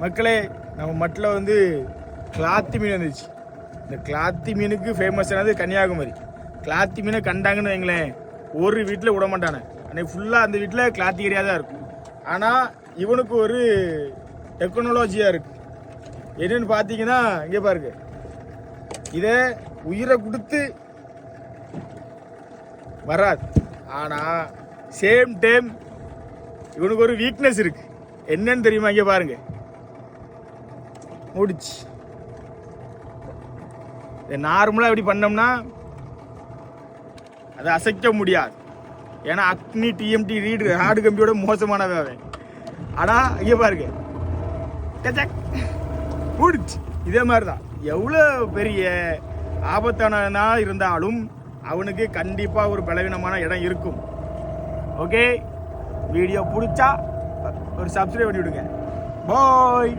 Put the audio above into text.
மக்களே, நம்ம மட்டில் வந்து கிளாத்தி மீன் வந்துச்சு. இந்த கிளாத்தி மீனுக்கு ஃபேமஸானது கன்னியாகுமரி. கிளாத்தி மீனை கண்டாங்கன்னு வைங்களேன், ஒரு வீட்டில் விட மாட்டானே. அன்னைக்கு ஃபுல்லாக அந்த வீட்டில் கிளாத்தி ஏரியா தான் இருக்கும். ஆனால் இவனுக்கு ஒரு டெக்னாலஜியாக இருக்கு. என்னன்னு பார்த்தீங்கன்னா, இங்கே பாருங்க, இதை உயிரை கொடுத்து வராது. ஆனால் சேம் டைம் இவனுக்கு ஒரு வீக்னஸ் இருக்கு. என்னன்னு தெரியுமா? இங்கே பாருங்க, முடிச்சு. இதை நார்மலாக எப்படி பண்ணோம்னா அதை அசைக்க முடியாது. ஏன்னா அக்னி டிஎம்டி ரீடு ஹார்டு கம்பியோட மோசமானவே அவன். ஆனால் இங்கே பாருங்க, முடிச்சு. இதே மாதிரி தான் எவ்வளோ பெரிய ஆபத்தானா இருந்தாலும் அவனுக்கு கண்டிப்பாக ஒரு பலவீனமான இடம் இருக்கும். ஓகே, வீடியோ பிடிச்சா ஒரு சப்ஸ்கிரைப் பண்ணி விடுங்க. பாய்.